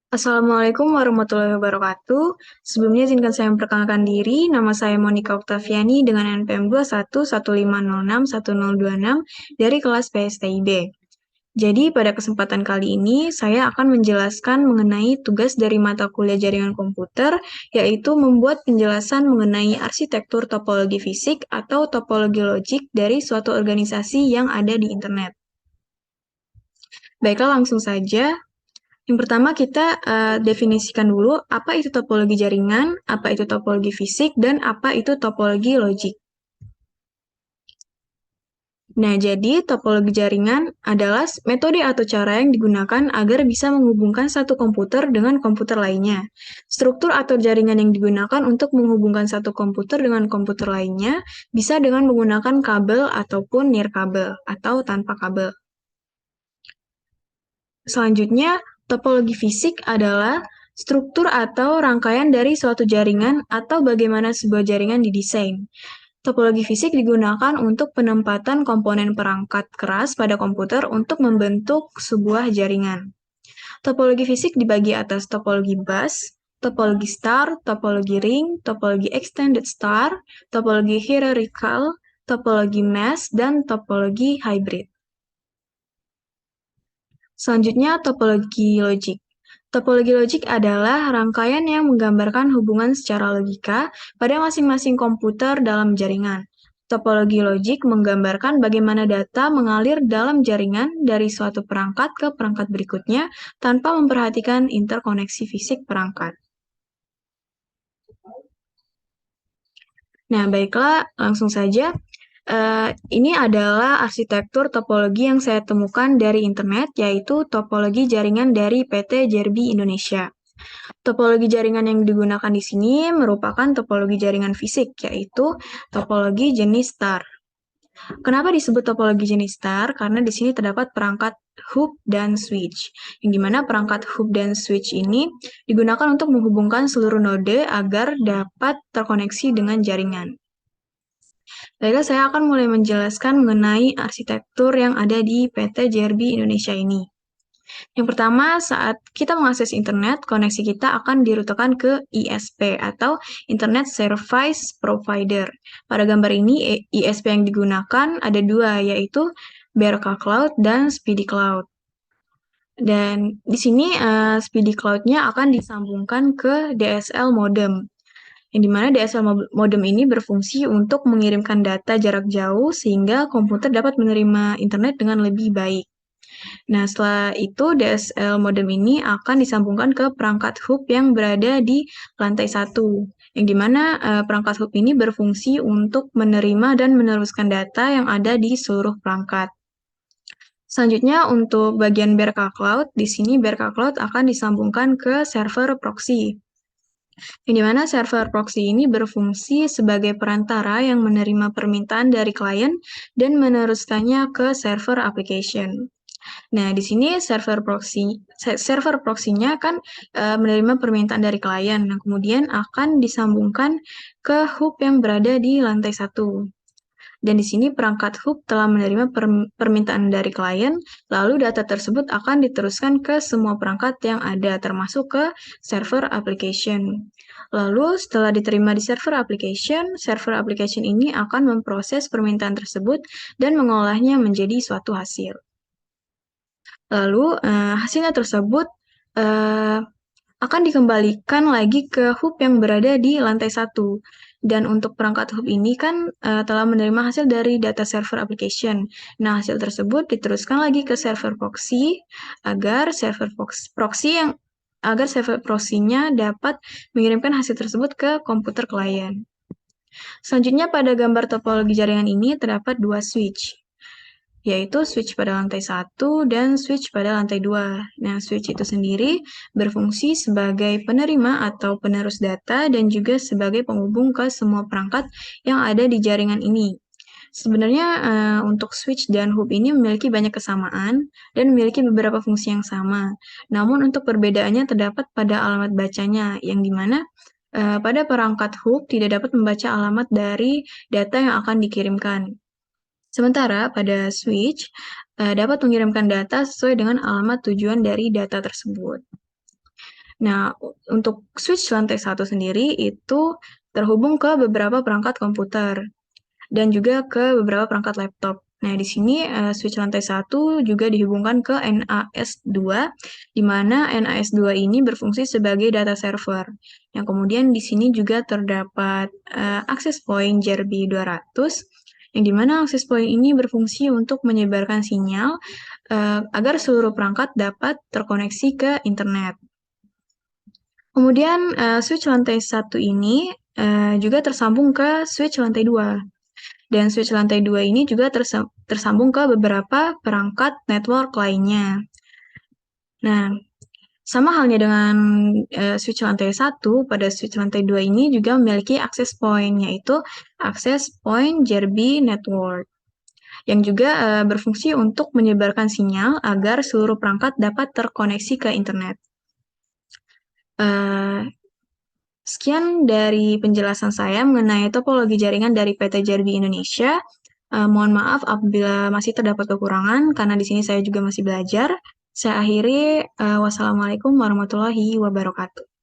Assalamualaikum warahmatullahi wabarakatuh. Sebelumnya izinkan saya memperkenalkan diri. Nama saya Monica Oktaviani dengan NPM 21150611026 dari kelas PSTIB. Jadi pada kesempatan kali ini saya akan menjelaskan mengenai tugas dari mata kuliah jaringan komputer, yaitu membuat penjelasan mengenai arsitektur topologi fisik atau topologi logik dari suatu organisasi yang ada di internet. Baiklah, langsung saja. Yang pertama kita definisikan dulu apa itu topologi jaringan, apa itu topologi fisik, dan apa itu topologi logik. Nah, jadi topologi jaringan adalah metode atau cara yang digunakan agar bisa menghubungkan satu komputer dengan komputer lainnya. Struktur atau jaringan yang digunakan untuk menghubungkan satu komputer dengan komputer lainnya bisa dengan menggunakan kabel ataupun nirkabel atau tanpa kabel. Selanjutnya, topologi fisik adalah struktur atau rangkaian dari suatu jaringan atau bagaimana sebuah jaringan didesain. Topologi fisik digunakan untuk penempatan komponen perangkat keras pada komputer untuk membentuk sebuah jaringan. Topologi fisik dibagi atas topologi bus, topologi star, topologi ring, topologi extended star, topologi hierarchical, topologi mesh, dan topologi hybrid. Selanjutnya, topologi logik. Topologi logik adalah rangkaian yang menggambarkan hubungan secara logika pada masing-masing komputer dalam jaringan. Topologi logik menggambarkan bagaimana data mengalir dalam jaringan dari suatu perangkat ke perangkat berikutnya tanpa memperhatikan interkoneksi fisik perangkat. Nah, baiklah, langsung saja. Ini adalah arsitektur topologi yang saya temukan dari internet, yaitu topologi jaringan dari PT JERBI Indonesia. Topologi jaringan yang digunakan di sini merupakan topologi jaringan fisik, yaitu topologi jenis star. Kenapa disebut topologi jenis star? Karena di sini terdapat perangkat hub dan switch, yang dimana perangkat hub dan switch ini digunakan untuk menghubungkan seluruh node agar dapat terkoneksi dengan jaringan. Baiklah, saya akan mulai menjelaskan mengenai arsitektur yang ada di PT JERBI Indonesia ini. Yang pertama, saat kita mengakses internet, koneksi kita akan dirutekan ke ISP atau Internet Service Provider. Pada gambar ini, ISP yang digunakan ada dua, yaitu BRK Cloud dan Speedy Cloud. Dan di sini Speedy Cloud-nya akan disambungkan ke DSL modem, yang dimana DSL modem ini berfungsi untuk mengirimkan data jarak jauh sehingga komputer dapat menerima internet dengan lebih baik. Nah, setelah itu DSL modem ini akan disambungkan ke perangkat hub yang berada di lantai 1, yang dimana perangkat hub ini berfungsi untuk menerima dan meneruskan data yang ada di seluruh perangkat. Selanjutnya, untuk bagian BRK Cloud, di sini BRK Cloud akan disambungkan ke server proxy, yang dimana server proxy ini berfungsi sebagai perantara yang menerima permintaan dari klien dan meneruskannya ke server application. Nah, di sini server proxy-nya kan menerima permintaan dari klien. Nah, kemudian akan disambungkan ke hub yang berada di lantai 1. Dan di sini perangkat hub telah menerima permintaan dari klien, lalu data tersebut akan diteruskan ke semua perangkat yang ada, termasuk ke server application. Lalu setelah diterima di server application ini akan memproses permintaan tersebut dan mengolahnya menjadi suatu hasil. Lalu hasilnya tersebut akan dikembalikan lagi ke hub yang berada di lantai 1. Dan untuk perangkat hub ini kan telah menerima hasil dari data server application. Nah, hasil tersebut diteruskan lagi ke server proxy agar server proxy-nya dapat mengirimkan hasil tersebut ke komputer klien. Selanjutnya pada gambar topologi jaringan ini terdapat dua switch, yaitu switch pada lantai 1 dan switch pada lantai 2. Nah, switch itu sendiri berfungsi sebagai penerima atau penerus data dan juga sebagai penghubung ke semua perangkat yang ada di jaringan ini. Sebenarnya untuk switch dan hub ini memiliki banyak kesamaan dan memiliki beberapa fungsi yang sama. Namun untuk perbedaannya terdapat pada alamat bacanya, yang dimana pada perangkat hub tidak dapat membaca alamat dari data yang akan dikirimkan. Sementara pada switch dapat mengirimkan data sesuai dengan alamat tujuan dari data tersebut. Nah, untuk switch lantai 1 sendiri itu terhubung ke beberapa perangkat komputer dan juga ke beberapa perangkat laptop. Nah, di sini switch lantai 1 juga dihubungkan ke NAS2, di mana NAS2 ini berfungsi sebagai data server. Yang kemudian di sini juga terdapat access point JRB 200, yang dimana access point ini berfungsi untuk menyebarkan sinyal agar seluruh perangkat dapat terkoneksi ke internet. Kemudian switch lantai 1 ini juga tersambung ke switch lantai 2. Dan switch lantai 2 ini juga tersambung ke beberapa perangkat network lainnya. Nah, sama halnya dengan switch lantai 1, pada switch lantai 2 ini juga memiliki access point, yaitu access point JRB network, yang juga berfungsi untuk menyebarkan sinyal agar seluruh perangkat dapat terkoneksi ke internet. Sekian dari penjelasan saya mengenai topologi jaringan dari PT JRB Indonesia. Mohon maaf apabila masih terdapat kekurangan, karena di sini saya juga masih belajar. Saya akhiri, wassalamualaikum warahmatullahi wabarakatuh.